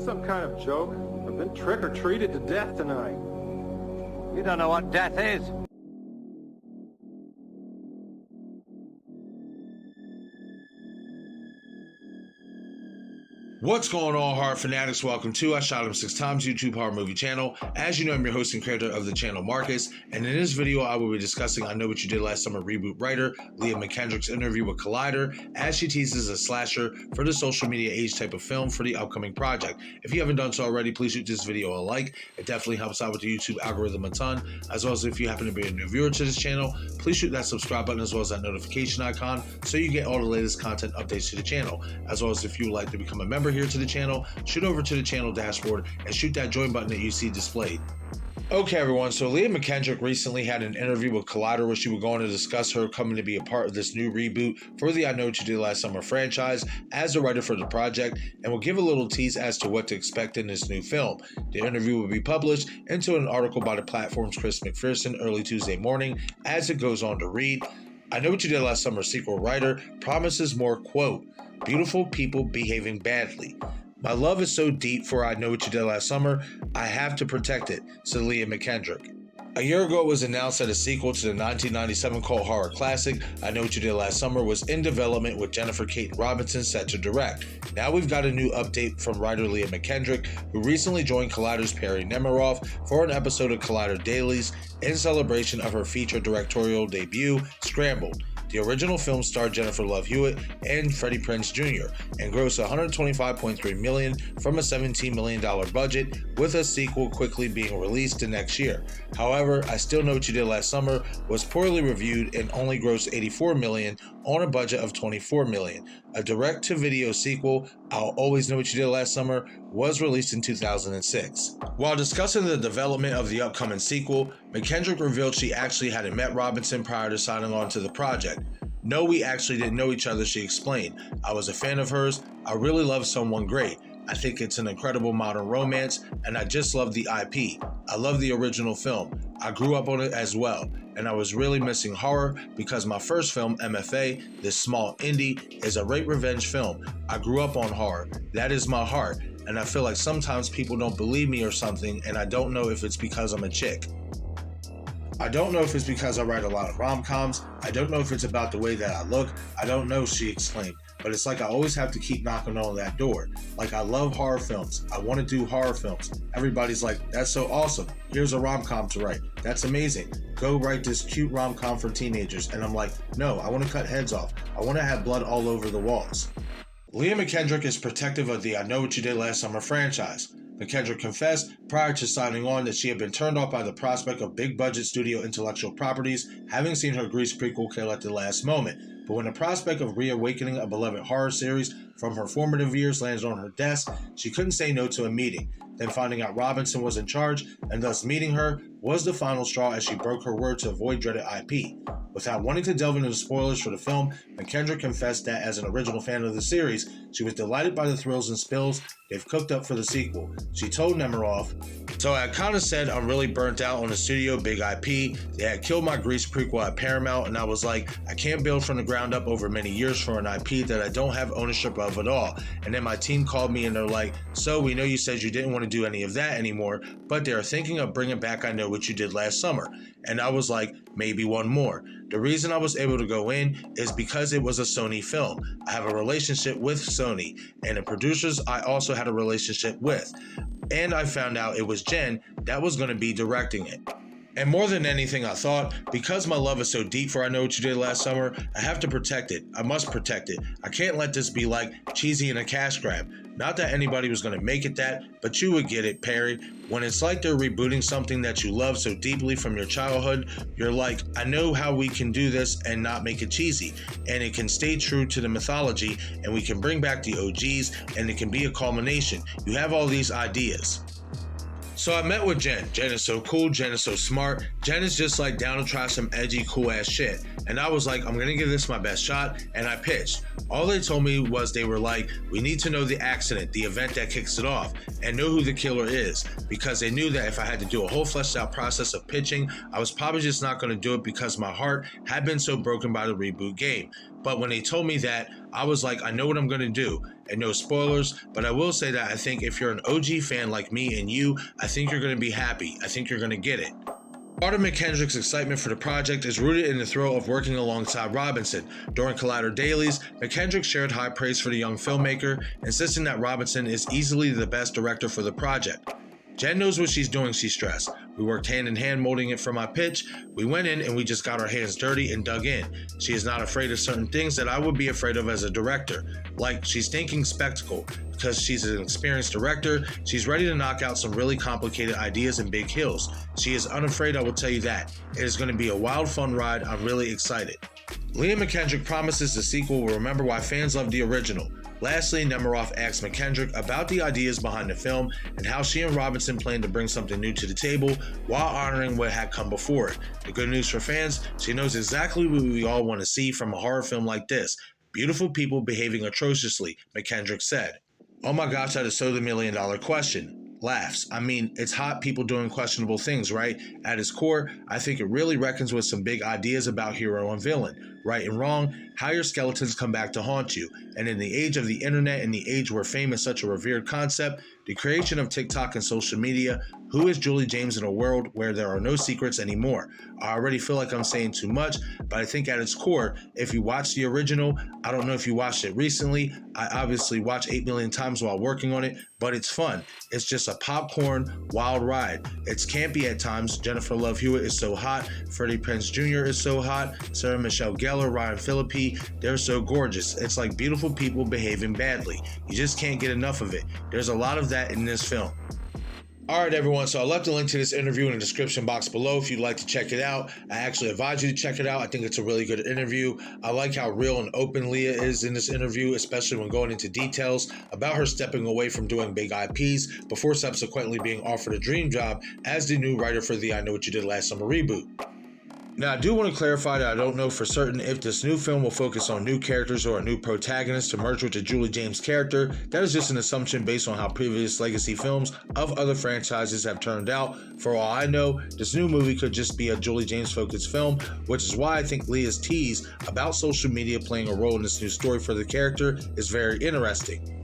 this some kind of joke? I've been trick-or-treated to death tonight. You don't know what death is. What's going on, horror fanatics? Welcome to I Shot Him 6 Times YouTube horror movie channel. As you know, I'm your host and creator of the channel, Marcus, and in this video I will be discussing I Know What You Did Last Summer Reboot writer Leah McKendrick's interview with Collider as she teases a slasher for the social media age type of film for the upcoming project. If you haven't done so already, please shoot this video a like. It definitely helps out with the YouTube algorithm a ton, as well as if you happen to be a new viewer to this channel, please shoot that subscribe button as well as that notification icon so you get all the latest content updates to the channel, as well as if you would like to become a member here to the channel, shoot over to the channel dashboard and shoot that join button that you see displayed. Okay everyone, so Leah McKendrick recently had an interview with Collider where she was going to discuss her coming to be a part of this new reboot for the I Know What You Did Last Summer franchise as a writer for the project, and will give a little tease as to what to expect in this new film. The interview will be published into an article by the platform's Chris McPherson early Tuesday morning, as it goes on to read, I Know What You Did Last Summer sequel writer promises more, quote, beautiful people behaving badly. My love is so deep for I Know What You Did Last Summer, I have to protect it, said Leah McKendrick. A year ago, it was announced that a sequel to the 1997 cult horror classic, I Know What You Did Last Summer, was in development with Jennifer Robinson set to direct. Now we've got a new update from writer Leah McKendrick, who recently joined Collider's Perry Nemiroff for an episode of Collider Dailies in celebration of her feature directorial debut, Scrambled. The original film starred Jennifer Hewitt and Freddie Prinze Jr. and grossed $125.3 million from a $17 million budget, with a sequel quickly being released the next year. However, I Still Know What You Did Last Summer was poorly reviewed and only grossed $84 million on a budget of $24 million. A direct-to-video sequel, I'll Always Know What You Did Last Summer, was released in 2006. While discussing the development of the upcoming sequel, McKendrick revealed she actually hadn't met Robinson prior to signing on to the project. No, we actually didn't know each other, she explained. I was a fan of hers. I really love Someone Great. I think it's an incredible modern romance, and I just love the IP. I love the original film. I grew up on it as well, and I was really missing horror because my first film, MFA, this small indie, is a rape revenge film. I grew up on horror. That is my heart, and I feel like sometimes people don't believe me or something, and I don't know if it's because I'm a chick. I don't know if it's because I write a lot of rom-coms. I don't know if it's about the way that I look. I don't know, she exclaimed. But it's like I always have to keep knocking on that door. Like, I love horror films. I want to do horror films. Everybody's like, that's so awesome. Here's a rom-com to write. That's amazing. Go write this cute rom-com for teenagers. And I'm like, no, I want to cut heads off. I want to have blood all over the walls. Leah McKendrick is protective of the I Know What You Did Last Summer franchise. McKendrick confessed prior to signing on that she had been turned off by the prospect of big-budget studio intellectual properties, having seen her Grease prequel kill at the last moment. But when the prospect of reawakening a beloved horror series from her formative years landed on her desk, she couldn't say no to a meeting. Then finding out Robinson was in charge, and thus meeting her, was the final straw as she broke her word to avoid dreaded IP. Without wanting to delve into the spoilers for the film, McKendrick confessed that as an original fan of the series, she was delighted by the thrills and spills they've cooked up for the sequel. She told Nemiroff, so I kinda said I'm really burnt out on the studio big IP. They had killed my Grease prequel at Paramount, and I was like, I can't build from the ground up over many years for an IP that I don't have ownership of at all. And then my team called me and they're like, so we know you said you didn't want to do any of that anymore, but they're thinking of bringing back I Know What You Did Last Summer. And I was like, maybe one more. The reason I was able to go in is because it was a Sony film. I have a relationship with Sony, and the producers I also had a relationship with. And I found out it was Jen that was going to be directing it. And more than anything, I thought, because my love is so deep for I Know What You Did Last Summer, I have to protect it. I must protect it. I can't let this be like cheesy and a cash grab. Not that anybody was going to make it that, but you would get it, Perry. When it's like they're rebooting something that you love so deeply from your childhood, you're like, I know how we can do this and not make it cheesy. And it can stay true to the mythology, and we can bring back the OGs, and it can be a culmination. You have all these ideas. So I met with Jen. Jen is so cool. Jen is so smart. Jen is just like down to try some edgy, cool ass shit. And I was like, I'm going to give this my best shot. And I pitched. All they told me was they were like, we need to know the accident, the event that kicks it off, and know who the killer is. Because they knew that if I had to do a whole fleshed out process of pitching, I was probably just not going to do it because my heart had been so broken by the reboot game. But when they told me that, I was like, I know what I'm going to do. And no spoilers, but I will say that I think if you're an OG fan like me and you, I think you're going to be happy. I think you're going to get it. Part of McKendrick's excitement for the project is rooted in the thrill of working alongside Robinson. During Collider Dailies, McKendrick shared high praise for the young filmmaker, insisting that Robinson is easily the best director for the project. Jen knows what she's doing, she stressed. We worked hand in hand molding it for my pitch. We went in and we just got our hands dirty and dug in. She is not afraid of certain things that I would be afraid of as a director. Like, she's thinking spectacle. Because she's an experienced director, she's ready to knock out some really complicated ideas in big hills. She is unafraid, I will tell you that. It is going to be a wild, fun ride. I'm really excited. Leah McKendrick promises the sequel will remember why fans loved the original. Lastly, Nemiroff asked McKendrick about the ideas behind the film and how she and Robinson plan to bring something new to the table while honoring what had come before it. The good news for fans, she knows exactly what we all want to see from a horror film like this. Beautiful people behaving atrociously, McKendrick said. Oh my gosh, that is so the $1 million question. Laughs. I mean, it's hot people doing questionable things, right? At its core, I think it really reckons with some big ideas about hero and villain. Right and wrong, how your skeletons come back to haunt you. And in the age of the internet and the age where fame is such a revered concept, the creation of TikTok and social media, who is Julie James in a world where there are no secrets anymore? I already feel like I'm saying too much, but I think at its core, if you watch the original, I don't know if you watched it recently, I obviously watched 8 million times while working on it, but it's fun. It's just a popcorn, wild ride. It's campy at times. Jennifer Love Hewitt is so hot. Freddie Prinze Jr. is so hot. Sarah Michelle Gellar, Ryan Phillippe, they're so gorgeous. It's like beautiful people behaving badly. You just can't get enough of it. There's a lot of that in this film. Alright everyone, so I left a link to this interview in the description box below if you'd like to check it out. I actually advise you to check it out. I think it's a really good interview. I like how real and open Leah is in this interview, especially when going into details about her stepping away from doing big IPs before subsequently being offered a dream job as the new writer for the I Know What You Did Last Summer reboot. Now, I do want to clarify that I don't know for certain if this new film will focus on new characters or a new protagonist to merge with the Julie James character. That is just an assumption based on how previous legacy films of other franchises have turned out. For all I know, this new movie could just be a Julie James focused film, which is why I think Leah's tease about social media playing a role in this new story for the character is very interesting.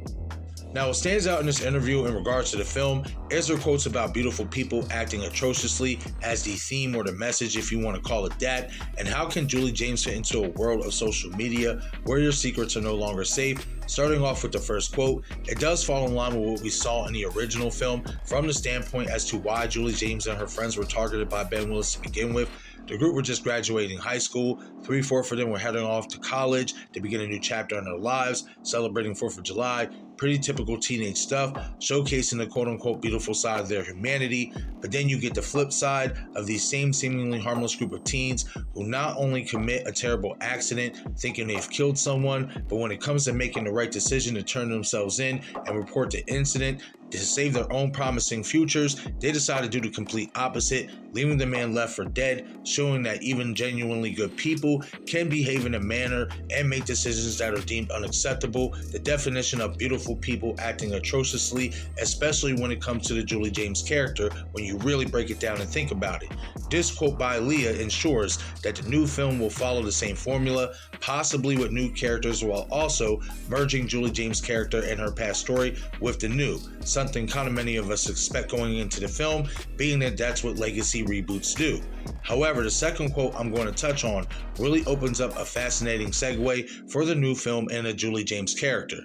Now, what stands out in this interview in regards to the film is her quotes about beautiful people acting atrociously as the theme or the message, if you want to call it that, and how can Julie James fit into a world of social media where your secrets are no longer safe. Starting off with the first quote, it does fall in line with what we saw in the original film from the standpoint as to why Julie James and her friends were targeted by Ben Willis to begin with. The group were just graduating high school. 3/4 of them were heading off to college to begin a new chapter in their lives, celebrating 4th of July. Pretty typical teenage stuff, showcasing the quote-unquote beautiful side of their humanity. But then you get the flip side of these same seemingly harmless group of teens who not only commit a terrible accident thinking they've killed someone, but when it comes to making the right decision to turn themselves in and report the incident to save their own promising futures, they decide to do the complete opposite, leaving the man left for dead, showing that even genuinely good people can behave in a manner and make decisions that are deemed unacceptable. The definition of beautiful people acting atrociously, especially when it comes to the Julie James character, when you really break it down and think about it. This quote by Leah ensures that the new film will follow the same formula, possibly with new characters, while also merging Julie James' character and her past story with the new, something kind of many of us expect going into the film, being that that's what legacy reboots do. However, the second quote I'm going to touch on really opens up a fascinating segue for the new film and the Julie James character.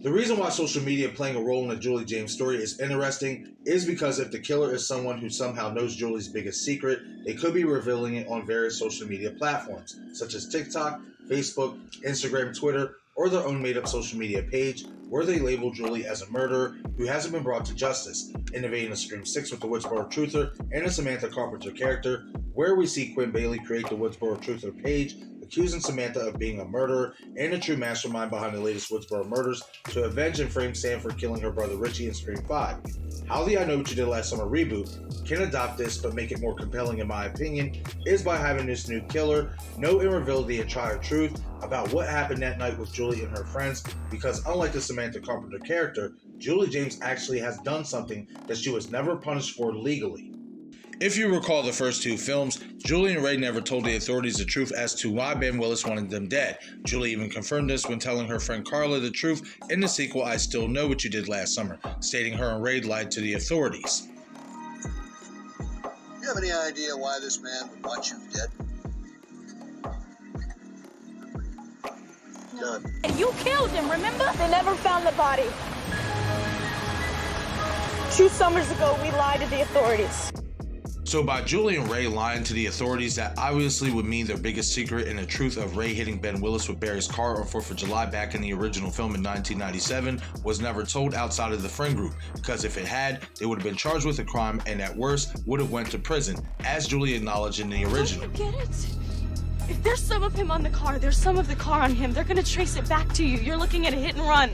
The reason why social media playing a role in the Julie James story is interesting is because if the killer is someone who somehow knows Julie's biggest secret, they could be revealing it on various social media platforms, such as TikTok, Facebook, Instagram, Twitter, or their own made-up social media page, where they label Julie as a murderer who hasn't been brought to justice, innovating a Scream 6 with the Woodsboro Truther and a Samantha Carpenter character, where we see Quinn Bailey create the Woodsboro Truther page, accusing Samantha of being a murderer and a true mastermind behind the latest Woodsboro murders to avenge and frame Sam for killing her brother Richie in Scream 5. How the I Know What You Did Last Summer reboot can adopt this but make it more compelling in my opinion is by having this new killer know and reveal the entire truth about what happened that night with Julie and her friends, because unlike the Samantha Carpenter character, Julie James actually has done something that she was never punished for legally. If you recall the first two films, Julie and Ray never told the authorities the truth as to why Ben Willis wanted them dead. Julie even confirmed this when telling her friend Carla the truth in the sequel I Still Know What You Did Last Summer, stating her and Ray lied to the authorities. Do you have any idea why this man would want you dead? No. You killed him, remember? They never found the body. 2 summers ago, we lied to the authorities. So by Julie and Ray lying to the authorities, that obviously would mean their biggest secret and the truth of Ray hitting Ben Willis with Barry's car on 4th of July back in the original film in 1997 was never told outside of the friend group, because if it had, they would have been charged with a crime and at worst would have went to prison, as Julie acknowledged in the original. Don't you get it? If there's some of him on the car, there's some of the car on him. They're gonna trace it back to you. You're looking at a hit and run.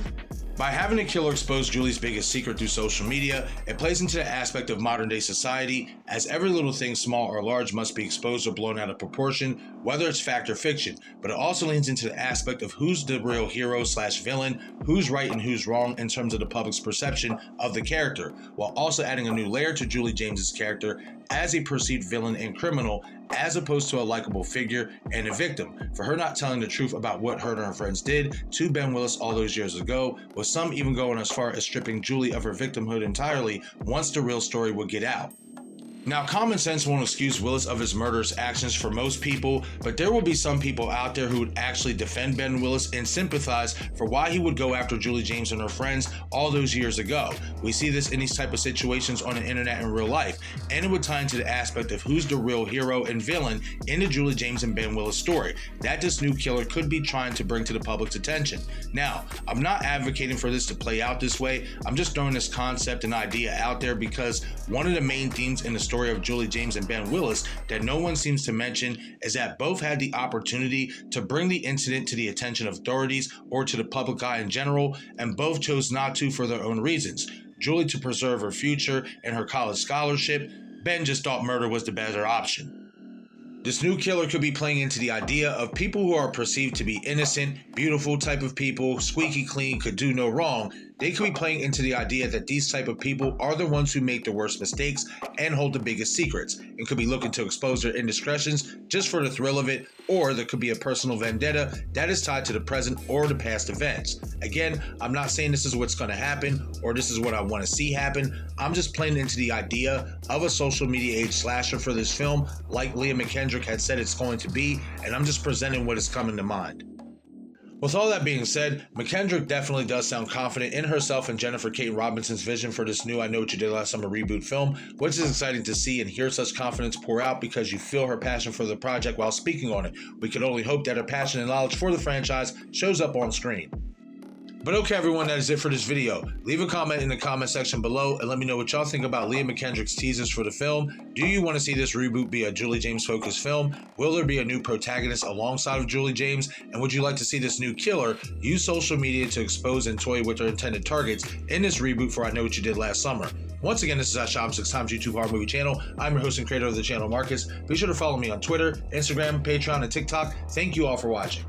By having the killer expose Julie's biggest secret through social media, it plays into the aspect of modern day society, as every little thing, small or large, must be exposed or blown out of proportion, whether it's fact or fiction. But it also leans into the aspect of who's the real hero / villain, who's right and who's wrong in terms of the public's perception of the character, while also adding a new layer to Julie James's character as a perceived villain and criminal, as opposed to a likable figure and a victim, for her not telling the truth about what her and her friends did to Ben Willis all those years ago, with some even going as far as stripping Julie of her victimhood entirely once the real story would get out. Now, common sense won't excuse Willis of his murderous actions for most people, but there will be some people out there who would actually defend Ben Willis and sympathize for why he would go after Julie James and her friends all those years ago. We see this in these type of situations on the internet in real life, and it would tie into the aspect of who's the real hero and villain in the Julie James and Ben Willis story that this new killer could be trying to bring to the public's attention. Now, I'm not advocating for this to play out this way. I'm just throwing this concept and idea out there because one of the main themes in the story of Julie James and Ben Willis that no one seems to mention is that both had the opportunity to bring the incident to the attention of authorities or to the public eye in general, and both chose not to for their own reasons. Julie to preserve her future and her college scholarship, Ben just thought murder was the better option. This new killer could be playing into the idea of people who are perceived to be innocent, beautiful type of people, squeaky clean, could do no wrong. They could be playing into the idea that these type of people are the ones who make the worst mistakes and hold the biggest secrets, and could be looking to expose their indiscretions just for the thrill of it, or there could be a personal vendetta that is tied to the present or the past events. Again, I'm not saying this is what's going to happen or this is what I want to see happen. I'm just playing into the idea of a social media age slasher for this film, like Leah McKendrick had said it's going to be, and I'm just presenting what is coming to mind. With all that being said, McKendrick definitely does sound confident in herself and Jennifer Kate Robinson's vision for this new I Know What You Did Last Summer reboot film, which is exciting to see and hear such confidence pour out because you feel her passion for the project while speaking on it. We can only hope that her passion and knowledge for the franchise shows up on screen. But okay, everyone, that is it for this video. Leave a comment in the comment section below and let me know what y'all think about Leah McKendrick's teasers for the film. Do you want to see this reboot be a Julie James focused film? Will there be a new protagonist alongside of Julie James? And would you like to see this new killer use social media to expose and toy with their intended targets in this reboot for I Know What You Did Last Summer? Once again, this is Shop 6 Times YouTube horror movie channel. I'm your host and creator of the channel, Marcus. Be sure to follow me on Twitter, Instagram, Patreon, and TikTok. Thank you all for watching.